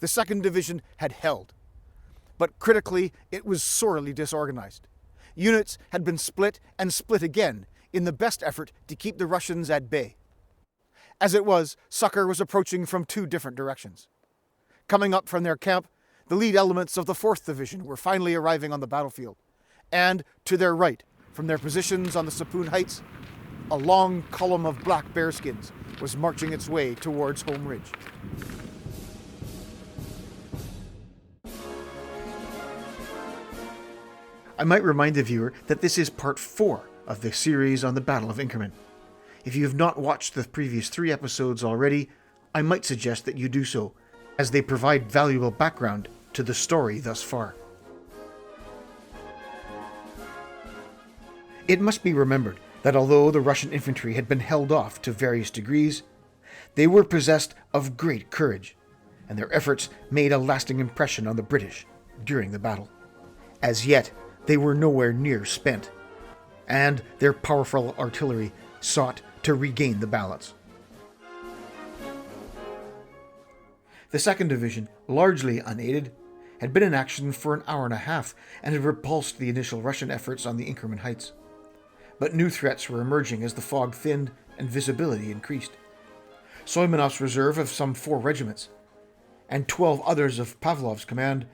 the 2nd Division had held. But critically, it was sorely disorganized. Units had been split and split again in the best effort to keep the Russians at bay. As it was, succor was approaching from 2 different directions. Coming up from their camp, the lead elements of the 4th Division were finally arriving on the battlefield, and to their right, from their positions on the Sapoon Heights, a long column of black bearskins was marching its way towards Home Ridge. I might remind the viewer that this is part 4 of the series on the Battle of Inkerman. If you have not watched the previous 3 episodes already, I might suggest that you do so, as they provide valuable background to the story thus far. It must be remembered that although the Russian infantry had been held off to various degrees, they were possessed of great courage, and their efforts made a lasting impression on the British during the battle. As yet, they were nowhere near spent, and their powerful artillery sought to regain the balance. The 2nd Division, largely unaided, had been in action for an hour and a half and had repulsed the initial Russian efforts on the Inkerman Heights. But new threats were emerging as the fog thinned and visibility increased. Soimonov's reserve of some 4 regiments, and 12 others of Pavlov's command,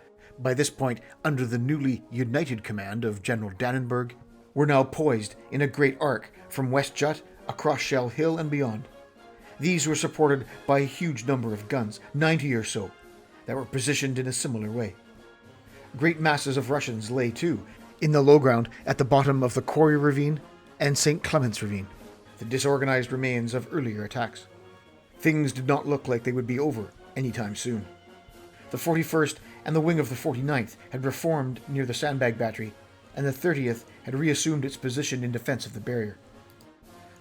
by this point under the newly united command of General Dannenberg, were now poised in a great arc from West Jut across Shell Hill and beyond. These were supported by a huge number of guns, 90 or so, that were positioned in a similar way. Great masses of Russians lay, too, in the low ground at the bottom of the Quarry Ravine and St. Clement's Ravine, the disorganized remains of earlier attacks. Things did not look like they would be over anytime soon. The 41st and the wing of the 49th had reformed near the sandbag battery, and the 30th had reassumed its position in defense of the barrier.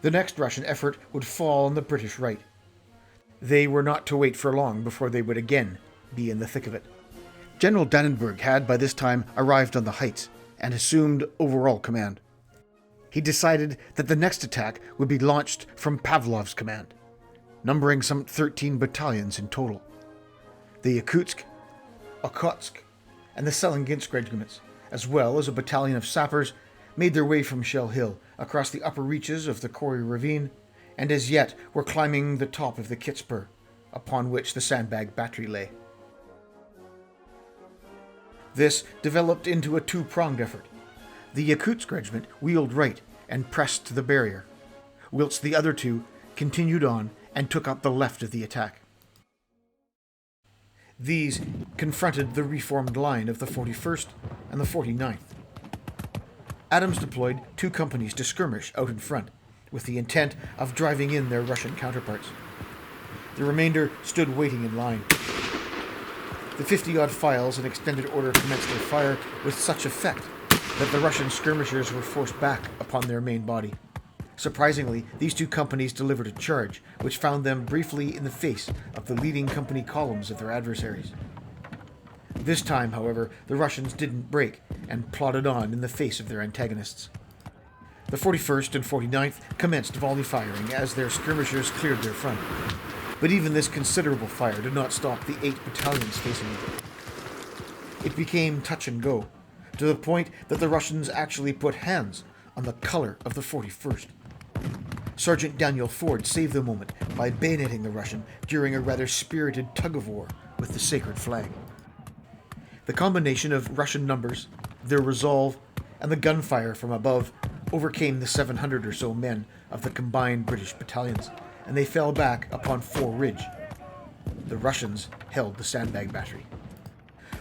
The next Russian effort would fall on the British right. They were not to wait for long before they would again be in the thick of it. General Dannenberg had by this time arrived on the heights and assumed overall command. He decided that the next attack would be launched from Pavlov's command, numbering some 13 battalions in total. The Yakutsk, Okhotsk, and the Selenginsk regiments, as well as a battalion of sappers, made their way from Shell Hill across the upper reaches of the Quarry Ravine, and as yet were climbing the top of the Kitspur, upon which the sandbag battery lay. This developed into a 2-pronged effort. The Yakutsk regiment wheeled right and pressed to the barrier, whilst the other 2 continued on and took up the left of the attack. These confronted the reformed line of the 41st and the 49th. Adams deployed 2 companies to skirmish out in front, with the intent of driving in their Russian counterparts. The remainder stood waiting in line. The 50-odd files in extended order commenced their fire with such effect that the Russian skirmishers were forced back upon their main body. Surprisingly, these 2 companies delivered a charge, which found them briefly in the face of the leading company columns of their adversaries. This time, however, the Russians didn't break and plodded on in the face of their antagonists. The 41st and 49th commenced volley firing as their skirmishers cleared their front. But even this considerable fire did not stop the 8 battalions facing them. It became touch and go, to the point that the Russians actually put hands on the color of the 41st. Sergeant Daniel Ford saved the moment by bayoneting the Russian during a rather spirited tug-of-war with the sacred flag. The combination of Russian numbers, their resolve, and the gunfire from above overcame the 700 or so men of the combined British battalions, and they fell back upon Fore Ridge. The Russians held the sandbag battery.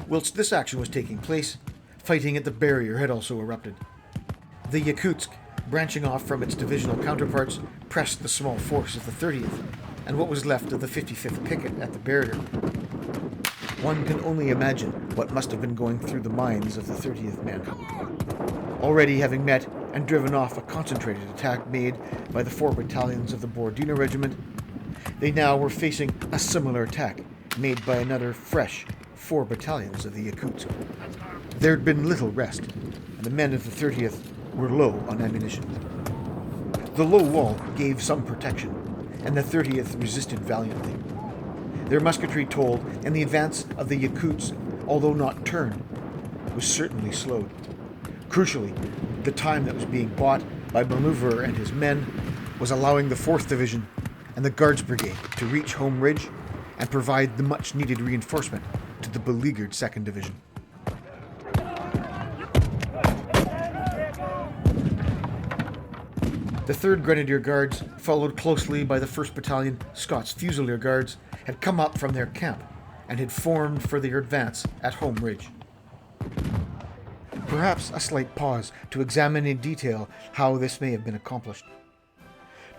Whilst this action was taking place, fighting at the barrier had also erupted. The Yakutsk, branching off from its divisional counterparts, pressed the small force of the 30th and what was left of the 55th Picket at the barrier. One can only imagine what must have been going through the minds of the 30th men. Already having met and driven off a concentrated attack made by the 4 battalions of the Borodino Regiment, they now were facing a similar attack made by another fresh 4 battalions of the Yakutsk. There had been little rest, and the men of the 30th were low on ammunition. The low wall gave some protection, and the 30th resisted valiantly. Their musketry told, and the advance of the Yakuts, although not turned, was certainly slowed. Crucially, the time that was being bought by Maneuverer and his men was allowing the 4th Division and the Guards Brigade to reach Home Ridge and provide the much-needed reinforcement to the beleaguered 2nd Division. The 3rd Grenadier Guards, followed closely by the 1st Battalion Scots Fusilier Guards, had come up from their camp and had formed for their advance at Home Ridge. Perhaps a slight pause to examine in detail how this may have been accomplished.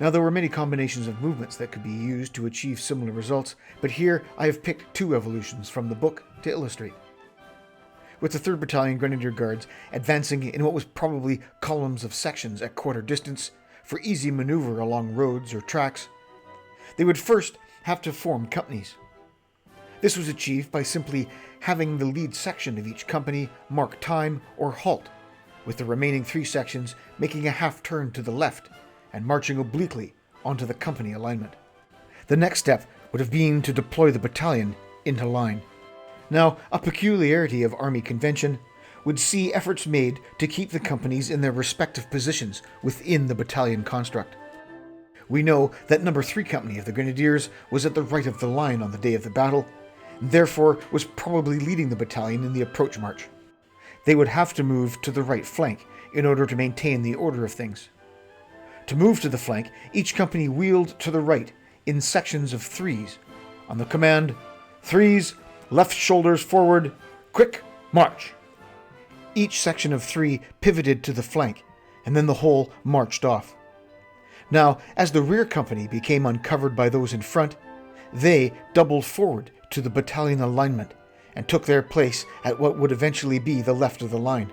Now, there were many combinations of movements that could be used to achieve similar results, but here I have picked 2 evolutions from the book to illustrate. With the 3rd Battalion Grenadier Guards advancing in what was probably columns of sections at quarter distance for easy maneuver along roads or tracks, they would first have to form companies. This was achieved by simply having the lead section of each company mark time or halt, with the remaining 3 sections making a half turn to the left and marching obliquely onto the company alignment. The next step would have been to deploy the battalion into line. Now, a peculiarity of Army convention would see efforts made to keep the companies in their respective positions within the battalion construct. We know that No. 3 Company of the Grenadiers was at the right of the line on the day of the battle, and therefore was probably leading the battalion in the approach march. They would have to move to the right flank in order to maintain the order of things. To move to the flank, each company wheeled to the right in sections of 3s, on the command, 3s, left shoulders forward, quick, march. Each section of 3 pivoted to the flank, and then the whole marched off. Now, as the rear company became uncovered by those in front, they doubled forward to the battalion alignment and took their place at what would eventually be the left of the line.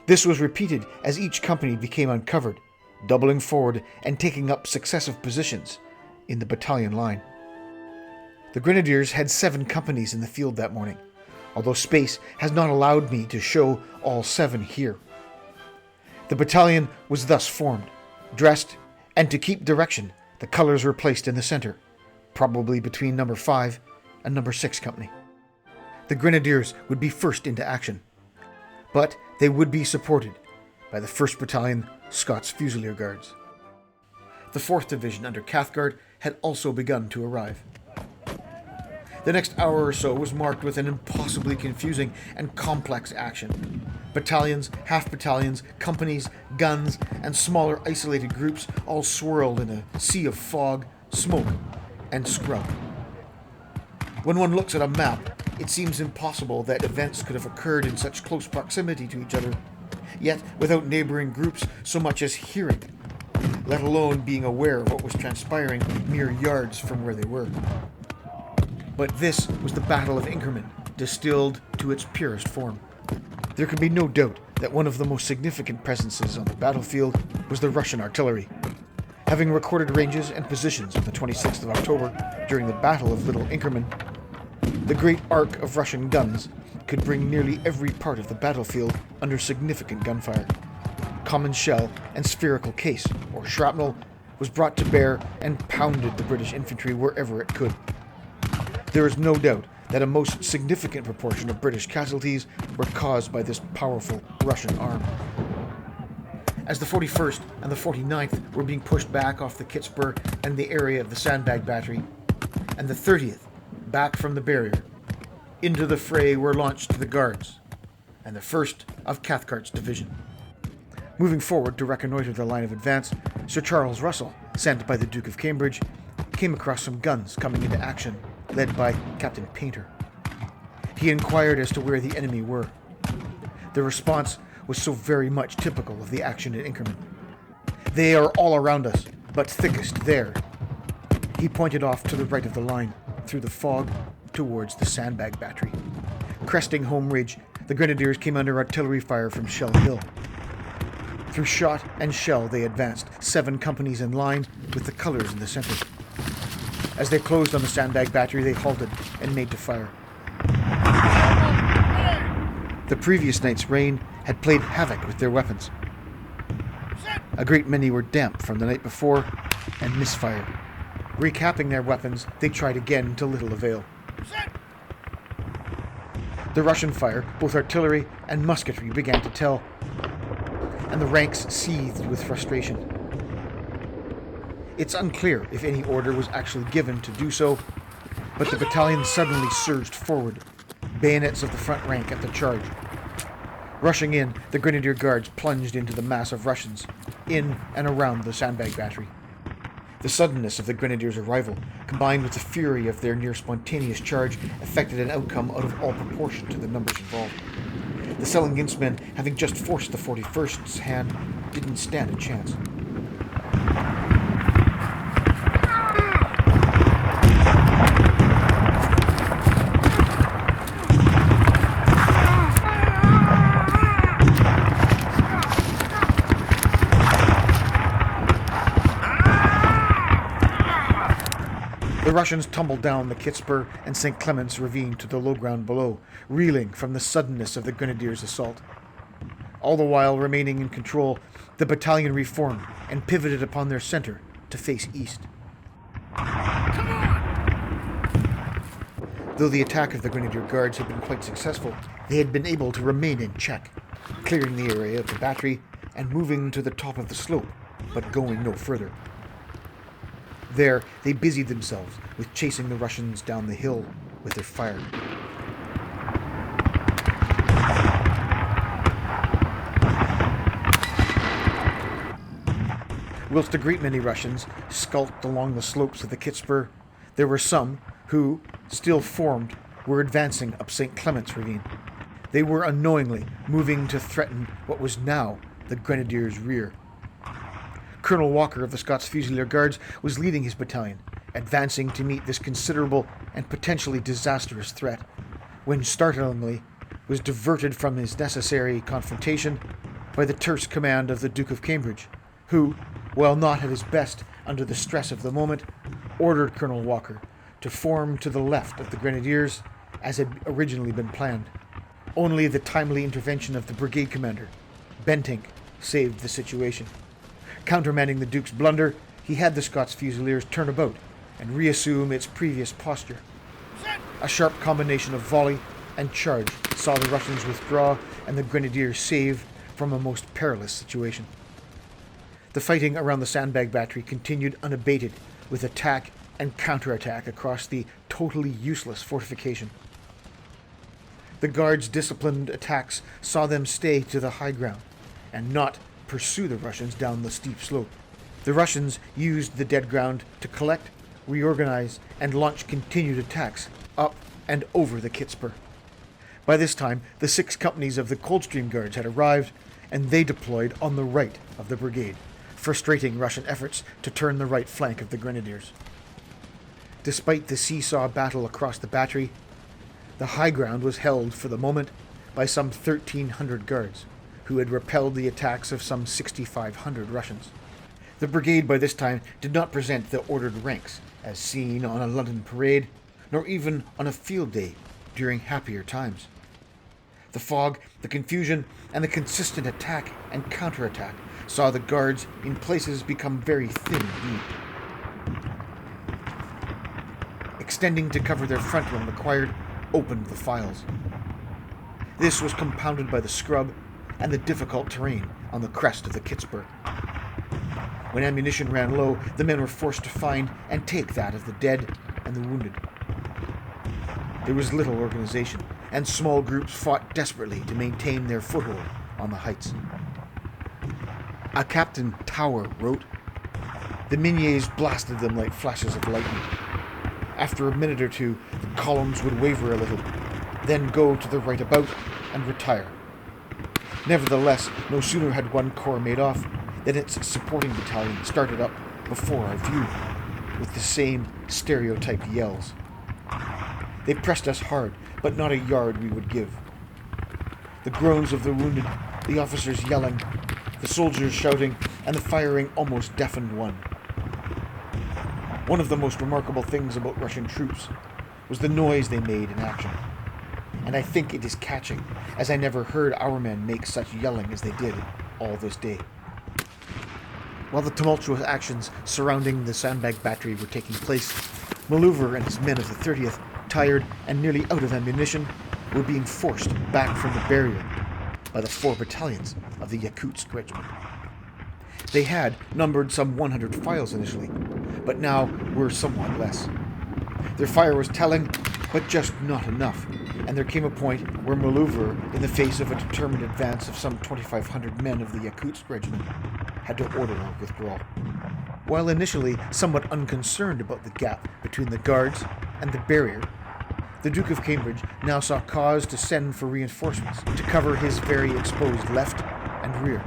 This was repeated as each company became uncovered, doubling forward and taking up successive positions in the battalion line. The Grenadiers had 7 companies in the field that morning, although space has not allowed me to show all 7 here. The battalion was thus formed, dressed, and to keep direction, the colours were placed in the centre, probably between No. 5 and No. 6 Company. The Grenadiers would be first into action, but they would be supported by the 1st Battalion Scots Fusilier Guards. The 4th Division under Cathcart had also begun to arrive. The next hour or so was marked with an impossibly confusing and complex action. Battalions, half-battalions, companies, guns, and smaller isolated groups all swirled in a sea of fog, smoke, and scrub. When one looks at a map, it seems impossible that events could have occurred in such close proximity to each other, yet without neighboring groups so much as hearing, let alone being aware of what was transpiring mere yards from where they were. But this was the Battle of Inkerman, distilled to its purest form. There can be no doubt that one of the most significant presences on the battlefield was the Russian artillery. Having recorded ranges and positions on the 26th of October during the Battle of Little Inkerman, the great arc of Russian guns could bring nearly every part of the battlefield under significant gunfire. Common shell and spherical case, or shrapnel, was brought to bear and pounded the British infantry wherever it could. There is no doubt that a most significant proportion of British casualties were caused by this powerful Russian arm. As the 41st and the 49th were being pushed back off the Kitspur and the area of the Sandbag Battery, and the 30th back from the barrier, into the fray were launched the Guards, and the 1st of Cathcart's division. Moving forward to reconnoitre the line of advance, Sir Charles Russell, sent by the Duke of Cambridge, came across some guns coming into action, led by Captain Painter. He inquired as to where the enemy were. The response was so very much typical of the action at Inkerman. "They are all around us, but thickest there." He pointed off to the right of the line, through the fog, towards the Sandbag Battery. Cresting Home Ridge, the Grenadiers came under artillery fire from Shell Hill. Through shot and shell they advanced, 7 companies in line, with the colours in the centre. As they closed on the Sandbag Battery, they halted and made to fire. The previous night's rain had played havoc with their weapons. A great many were damp from the night before and misfired. Recapping their weapons, they tried again to little avail. The Russian fire, both artillery and musketry, began to tell, and the ranks seethed with frustration. It's unclear if any order was actually given to do so, but the battalion suddenly surged forward, bayonets of the front rank at the charge. Rushing in, the Grenadier Guards plunged into the mass of Russians, in and around the sandbag battery. The suddenness of the Grenadiers' arrival, combined with the fury of their near-spontaneous charge, effected an outcome out of all proportion to the numbers involved. The Sellingen's men, having just forced the 41st's hand, didn't stand a chance. The Russians tumbled down the Kitzbühel and St. Clement's ravine to the low ground below, reeling from the suddenness of the Grenadiers' assault. All the while remaining in control, the battalion reformed and pivoted upon their center to face east. Though the attack of the Grenadier Guards had been quite successful, they had been able to remain in check, clearing the area of the battery and moving to the top of the slope, but going no further. There, they busied themselves with chasing the Russians down the hill with their fire. Whilst a great many Russians skulked along the slopes of the Kitzbühel, there were some who, still formed, were advancing up St. Clement's ravine. They were unknowingly moving to threaten what was now the Grenadiers' rear. Colonel Walker of the Scots Fusilier Guards was leading his battalion, advancing to meet this considerable and potentially disastrous threat, when startlingly was diverted from his necessary confrontation by the terse command of the Duke of Cambridge, who, while not at his best under the stress of the moment, ordered Colonel Walker to form to the left of the Grenadiers as had originally been planned. Only the timely intervention of the brigade commander, Bentinck, saved the situation. Countermanding the Duke's blunder, he had the Scots Fusiliers turn about and reassume its previous posture. A sharp combination of volley and charge saw the Russians withdraw and the Grenadiers saved from a most perilous situation. The fighting around the sandbag battery continued unabated, with attack and counterattack across the totally useless fortification. The Guards' disciplined attacks saw them stay to the high ground and not pursue the Russians down the steep slope. The Russians used the dead ground to collect, reorganize, and launch continued attacks up and over the Kitzbühel. By this time, the 6 companies of the Coldstream Guards had arrived, and they deployed on the right of the brigade, frustrating Russian efforts to turn the right flank of the Grenadiers. Despite the seesaw battle across the battery, the high ground was held for the moment by some 1,300 Guards, who had repelled the attacks of some 6,500 Russians. The brigade by this time did not present the ordered ranks, as seen on a London parade, nor even on a field day during happier times. The fog, the confusion, and the consistent attack and counterattack saw the Guards in places become very thin indeed. Extending to cover their front when required, opened the files. This was compounded by the scrub and the difficult terrain on the crest of the Kitzbühel. When ammunition ran low, the men were forced to find and take that of the dead and the wounded. There was little organization, and small groups fought desperately to maintain their foothold on the heights. A Captain Tower wrote, "The Miniers blasted them like flashes of lightning. After a minute or two, the columns would waver a little, then go to the right about and retire. Nevertheless, no sooner had one corps made off than its supporting battalion started up before our view, with the same stereotyped yells. They pressed us hard, but not a yard we would give. The groans of the wounded, the officers yelling, the soldiers shouting, and the firing almost deafened one. One of the most remarkable things about Russian troops was the noise they made in action. And I think it is catching, as I never heard our men make such yelling as they did all this day." While the tumultuous actions surrounding the sandbag battery were taking place, Malouver and his men of the 30th, tired and nearly out of ammunition, were being forced back from the barrier by the 4 battalions of the Yakutsk Regiment. They had numbered some 100 files initially, but now were somewhat less. Their fire was telling, but just not enough, and there came a point where Malouver, in the face of a determined advance of some 2,500 men of the Yakutsk Regiment, had to order a withdrawal. While initially somewhat unconcerned about the gap between the Guards and the barrier, the Duke of Cambridge now saw cause to send for reinforcements to cover his very exposed left and rear.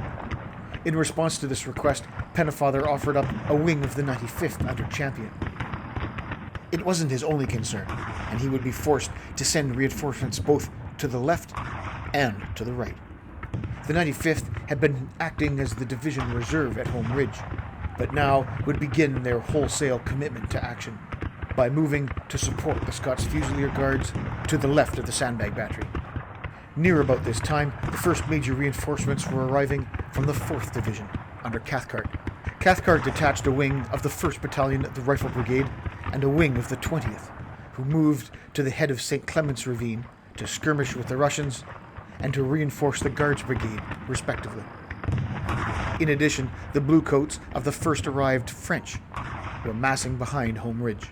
In response to this request, Pennefather offered up a wing of the 95th under Champion. It wasn't his only concern, and he would be forced to send reinforcements both to the left and to the right. The 95th had been acting as the division reserve at Home Ridge, but now would begin their wholesale commitment to action by moving to support the Scots Fusilier Guards to the left of the sandbag battery. Near about this time, the first major reinforcements were arriving from the 4th Division under Cathcart. Cathcart detached a wing of the 1st Battalion of the Rifle Brigade and a wing of the 20th, who moved to the head of St. Clement's Ravine to skirmish with the Russians and to reinforce the Guards Brigade, respectively. In addition, the Bluecoats of the first arrived French were massing behind Home Ridge.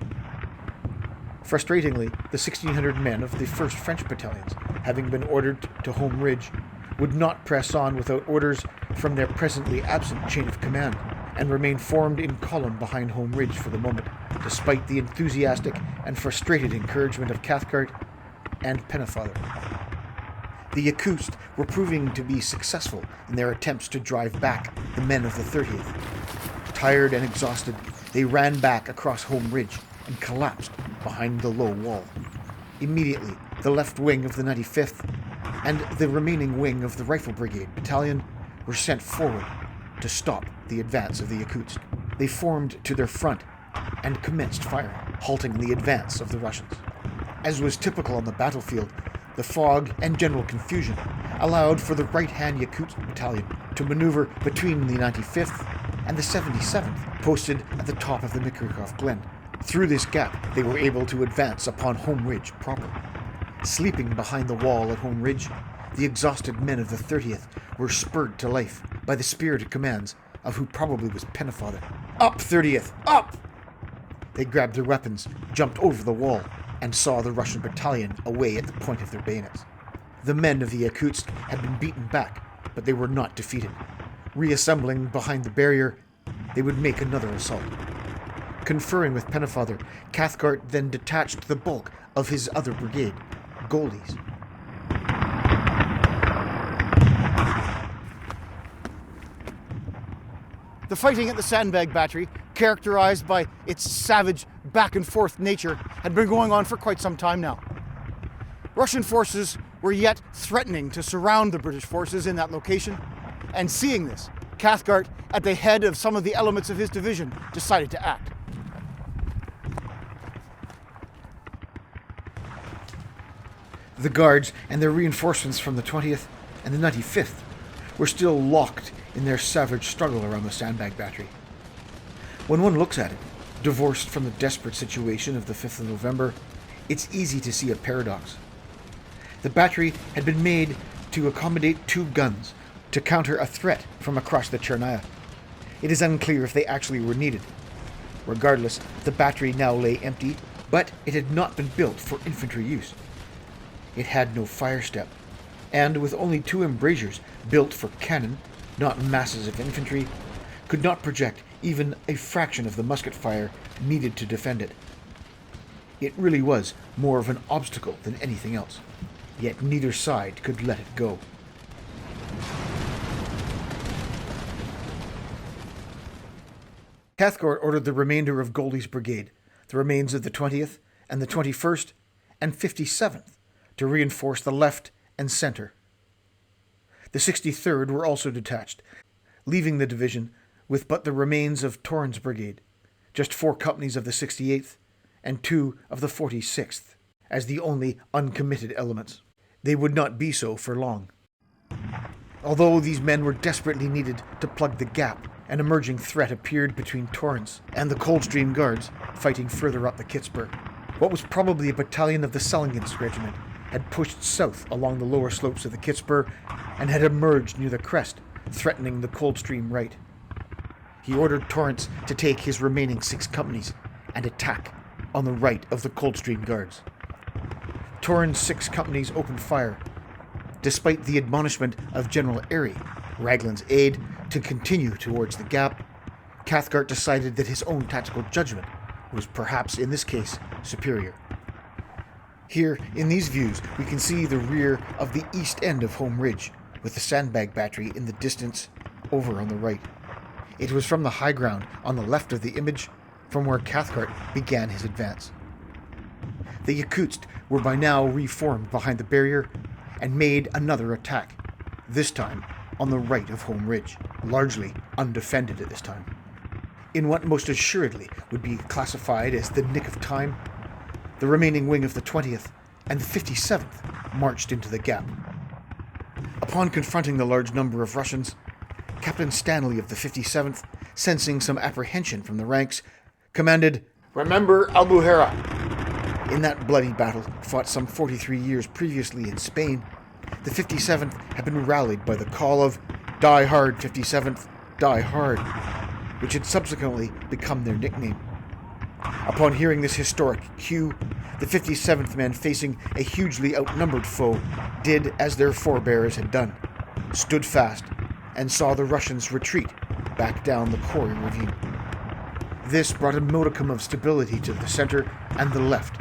Frustratingly, the 1,600 men of the 1st French battalions, having been ordered to Home Ridge, would not press on without orders from their presently absent chain of command, and remain formed in column behind Home Ridge for the moment, despite the enthusiastic and frustrated encouragement of Cathcart and Pennefather. The Yakutsk were proving to be successful in their attempts to drive back the men of the 30th. Tired and exhausted, they ran back across Home Ridge and collapsed behind the low wall. Immediately, the left wing of the 95th and the remaining wing of the Rifle Brigade battalion were sent forward to stop the advance of the Yakutsk. They formed to their front and commenced firing, halting the advance of the Russians. As was typical on the battlefield, the fog and general confusion allowed for the right-hand Yakutsk battalion to maneuver between the 95th and the 77th, posted at the top of the Mikrikov Glen. Through this gap, they were able to advance upon Home Ridge proper. Sleeping behind the wall at Home Ridge, the exhausted men of the 30th were spurred to life by the spirited commands of who probably was Pennefather. "Up, 30th! Up!" They grabbed their weapons, jumped over the wall, and saw the Russian battalion away at the point of their bayonets. The men of the Yakutsk had been beaten back, but they were not defeated. Reassembling behind the barrier, they would make another assault. Conferring with Pennefather, Cathcart then detached the bulk of his other brigade, Goldie's. The fighting at the sandbag battery, characterized by its savage back-and-forth nature, had been going on for quite some time now. Russian forces were yet threatening to surround the British forces in that location, and seeing this, Cathcart, at the head of some of the elements of his division, decided to act. The Guards and their reinforcements from the 20th and the 95th were still locked in their savage struggle around the sandbag battery. When one looks at it, divorced from the desperate situation of the 5th of November, it's easy to see a paradox. The battery had been made to accommodate 2 guns to counter a threat from across the Chernaya. It is unclear if they actually were needed. Regardless, the battery now lay empty, but it had not been built for infantry use. It had no fire step, and with only 2 embrasures built for cannon, not masses of infantry, could not project even a fraction of the musket fire needed to defend it. It really was more of an obstacle than anything else, yet neither side could let it go. Cathcart ordered the remainder of Goldie's brigade, the remains of the 20th and the 21st and 57th, to reinforce the left and center. The 63rd were also detached, leaving the division with but the remains of Torrens' brigade, just 4 companies of the 68th and 2 of the 46th, as the only uncommitted elements. They would not be so for long. Although these men were desperately needed to plug the gap an emerging threat appeared between Torrance and the Coldstream Guards fighting further up the Kitzbühel. What was probably a battalion of the Sellingens Regiment had pushed south along the lower slopes of the Kitzbühel and had emerged near the crest, threatening the Coldstream right. He ordered Torrance to take his remaining 6 companies and attack on the right of the Coldstream Guards. Torrance's 6 companies opened fire, despite the admonishment of General Airy, Raglan's aide, to continue towards the gap. Cathcart decided that his own tactical judgment was perhaps, in this case, superior. Here, in these views, we can see the rear of the east end of Home Ridge, with the sandbag battery in the distance over on the right. It was from the high ground on the left of the image from where Cathcart began his advance. The Yakutsk were by now reformed behind the barrier and made another attack, this time on the right of Home Ridge, largely undefended at this time. In what most assuredly would be classified as the nick of time, the remaining wing of the 20th and the 57th marched into the gap. Upon confronting the large number of Russians, Captain Stanley of the 57th, sensing some apprehension from the ranks, commanded, "Remember Albuherra." In that bloody battle, fought some 43 years previously in Spain, the 57th had been rallied by the call of "Die hard, 57th, die hard," which had subsequently become their nickname. Upon hearing this historic cue, the 57th men, facing a hugely outnumbered foe, did as their forebears had done, stood fast, and saw the Russians retreat back down the Corey ravine. This brought a modicum of stability to the center and the left.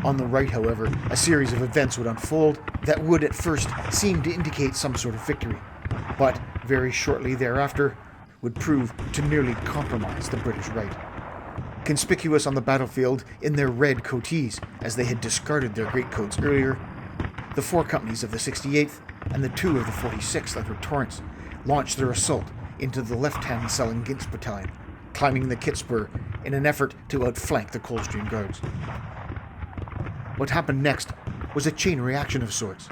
On the right, however, a series of events would unfold that would at first seem to indicate some sort of victory, but very shortly thereafter would prove to nearly compromise the British right. Conspicuous on the battlefield in their red coatees, as they had discarded their greatcoats earlier, the 4 companies of the 68th and the 2 of the 46th under Torrance launched their assault into the left-hand Sellingens battalion, climbing the Kitzbühel in an effort to outflank the Coldstream Guards. What happened next was a chain reaction of sorts.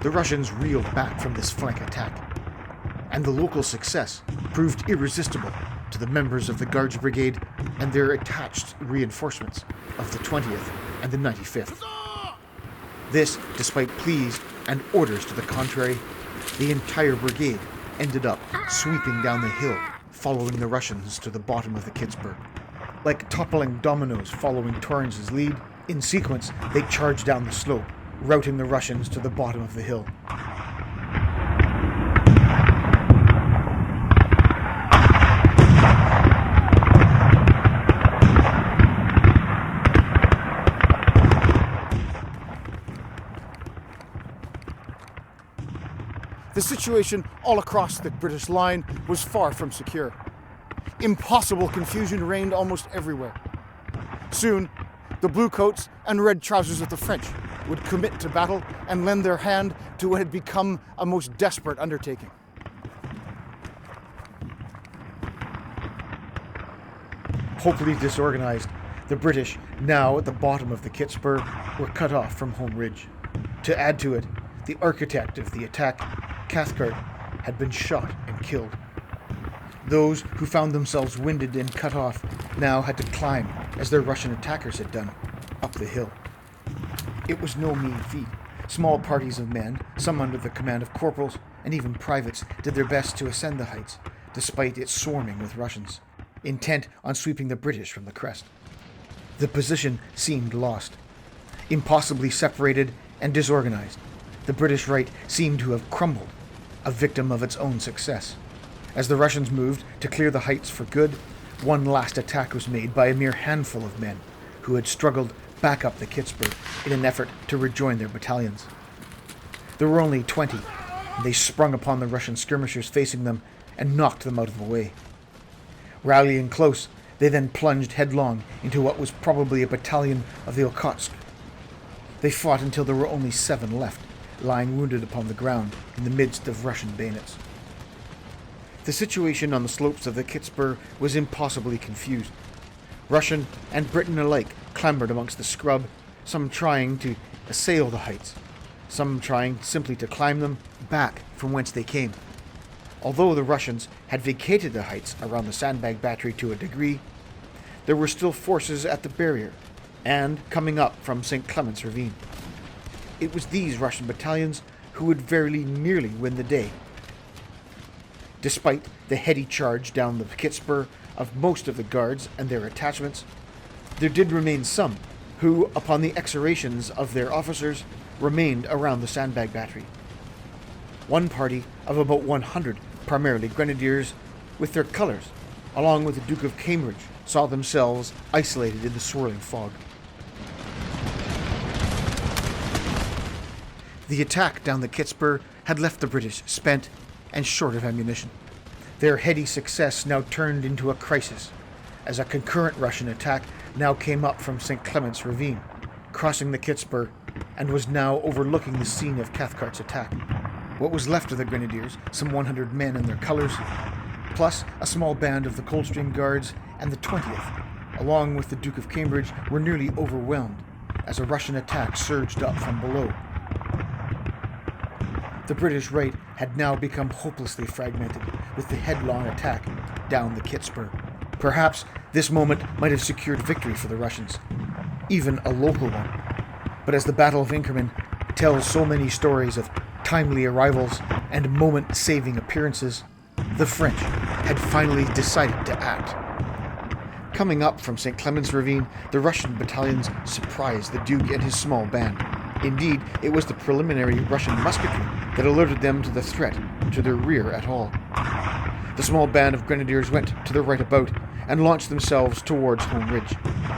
The Russians reeled back from this flank attack, and the local success proved irresistible to the members of the Guards Brigade and their attached reinforcements of the 20th and the 95th. This, despite pleas and orders to the contrary, the entire brigade ended up sweeping down the hill, following the Russians to the bottom of the Kitzbühel. Like toppling dominoes following Torrance's lead, in sequence they charged down the slope, routing the Russians to the bottom of the hill. The situation all across the British line was far from secure. Impossible confusion reigned almost everywhere. Soon, the bluecoats and red trousers of the French would commit to battle and lend their hand to what had become a most desperate undertaking. Hopefully disorganized, the British, now at the bottom of the Kitzbühel, were cut off from Home Ridge. To add to it, the architect of the attack, Cathcart, had been shot and killed. Those who found themselves winded and cut off now had to climb, as their Russian attackers had done, up the hill. It was no mean feat. Small parties of men, some under the command of corporals and even privates, did their best to ascend the heights, despite it swarming with Russians, intent on sweeping the British from the crest. The position seemed lost. Impossibly separated and disorganized, the British right seemed to have crumbled, a victim of its own success. As the Russians moved to clear the heights for good, one last attack was made by a mere handful of men who had struggled back up the Kitzbühel in an effort to rejoin their battalions. There were only 20, and they sprung upon the Russian skirmishers facing them and knocked them out of the way. Rallying close, they then plunged headlong into what was probably a battalion of the Okhotsk. They fought until there were only 7 left, lying wounded upon the ground in the midst of Russian bayonets. The situation on the slopes of the Kitzbühel was impossibly confused. Russian and Briton alike clambered amongst the scrub, some trying to assail the heights, some trying simply to climb them back from whence they came. Although the Russians had vacated the heights around the sandbag battery to a degree, there were still forces at the barrier and coming up from St. Clement's Ravine. It was these Russian battalions who would very nearly win the day. Despite the heady charge down the Kitzbühel of most of the guards and their attachments, there did remain some who, upon the exhortations of their officers, remained around the sandbag battery. One party of about 100, primarily Grenadiers, with their colours, along with the Duke of Cambridge, saw themselves isolated in the swirling fog. The attack down the Kitzbühel had left the British spent and short of ammunition. Their heady success now turned into a crisis, as a concurrent Russian attack now came up from St. Clement's Ravine, crossing the Kitzbühel, and was now overlooking the scene of Cathcart's attack. What was left of the Grenadiers, some 100 men in their colours, plus a small band of the Coldstream Guards and the 20th, along with the Duke of Cambridge, were nearly overwhelmed as a Russian attack surged up from below. The British right had now become hopelessly fragmented with the headlong attack down the Kitzbühel. Perhaps this moment might have secured victory for the Russians, even a local one. But as the Battle of Inkerman tells so many stories of timely arrivals and moment-saving appearances, the French had finally decided to act. Coming up from St. Clement's Ravine, the Russian battalions surprised the Duke and his small band. Indeed, it was the preliminary Russian musketry that alerted them to the threat to their rear at all. The small band of Grenadiers went to the right about and launched themselves towards Home Ridge,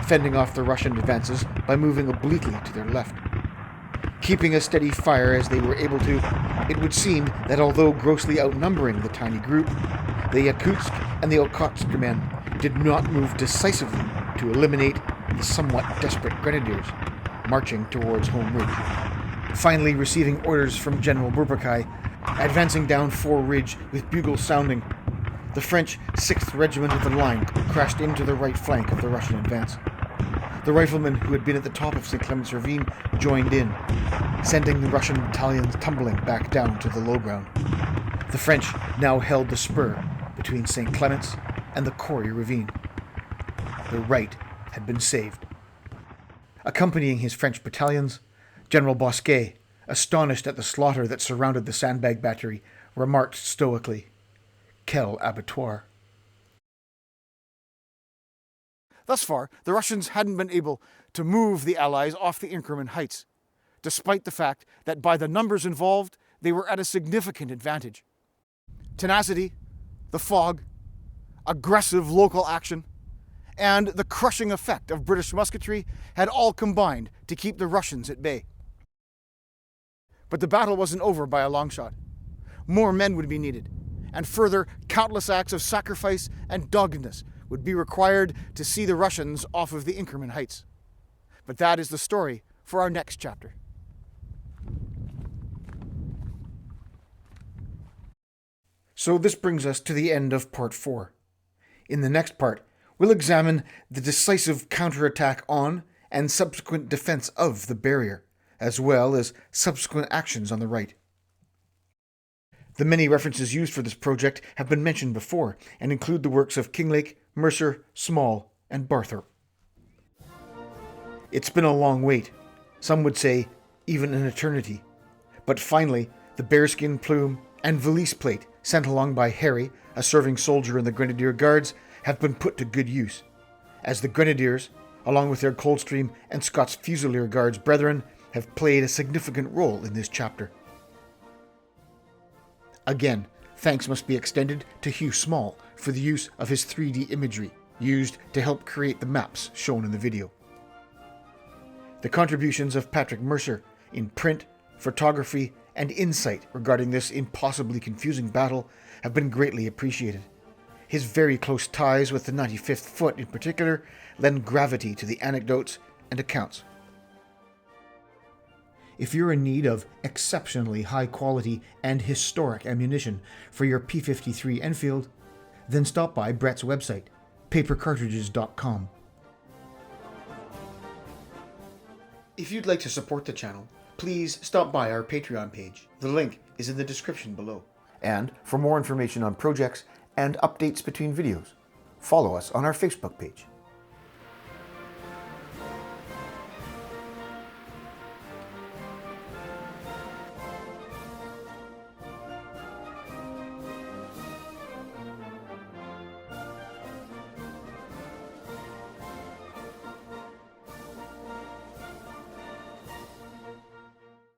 fending off the Russian advances by moving obliquely to their left. Keeping a steady fire as they were able to, it would seem that although grossly outnumbering the tiny group, the Yakutsk and the Okhotsk men did not move decisively to eliminate the somewhat desperate Grenadiers marching towards Home Ridge. Finally receiving orders from General Burbakai, advancing down Fore Ridge with bugles sounding, the French 6th Regiment of the line crashed into the right flank of the Russian advance. The riflemen who had been at the top of St. Clement's Ravine joined in, sending the Russian battalions tumbling back down to the low ground. The French now held the spur between St. Clement's and the Corrie Ravine. The right had been saved. Accompanying his French battalions, General Bosquet, astonished at the slaughter that surrounded the sandbag battery, remarked stoically, "Quel abattoir." Thus far, the Russians hadn't been able to move the Allies off the Inkerman heights, despite the fact that by the numbers involved, they were at a significant advantage. Tenacity, the fog, aggressive local action, and the crushing effect of British musketry had all combined to keep the Russians at bay. But the battle wasn't over by a long shot. More men would be needed, and further countless acts of sacrifice and doggedness would be required to see the Russians off of the Inkerman heights. But that is the story for our next chapter. So this brings us to the end of part 4. In the next part, we'll examine the decisive counterattack on and subsequent defense of the barrier, as well as subsequent actions on the right. The many references used for this project have been mentioned before and include the works of Kinglake, Mercer, Small, and Barthorpe. It's been a long wait, some would say even an eternity, but finally the bearskin plume and valise plate sent along by Harry, a serving soldier in the Grenadier Guards, have been put to good use, as the Grenadiers, along with their Coldstream and Scots Fusilier Guards brethren, have played a significant role in this chapter. Again, thanks must be extended to Hugh Small for the use of his 3D imagery used to help create the maps shown in the video. The contributions of Patrick Mercer in print, photography, and insight regarding this impossibly confusing battle have been greatly appreciated. His very close ties with the 95th Foot in particular lend gravity to the anecdotes and accounts. If you're in need of exceptionally high quality and historic ammunition for your P53 Enfield, then stop by Brett's website, papercartridges.com. If you'd like to support the channel, please stop by our Patreon page. The link is in the description below. And for more information on projects and updates between videos, follow us on our Facebook page.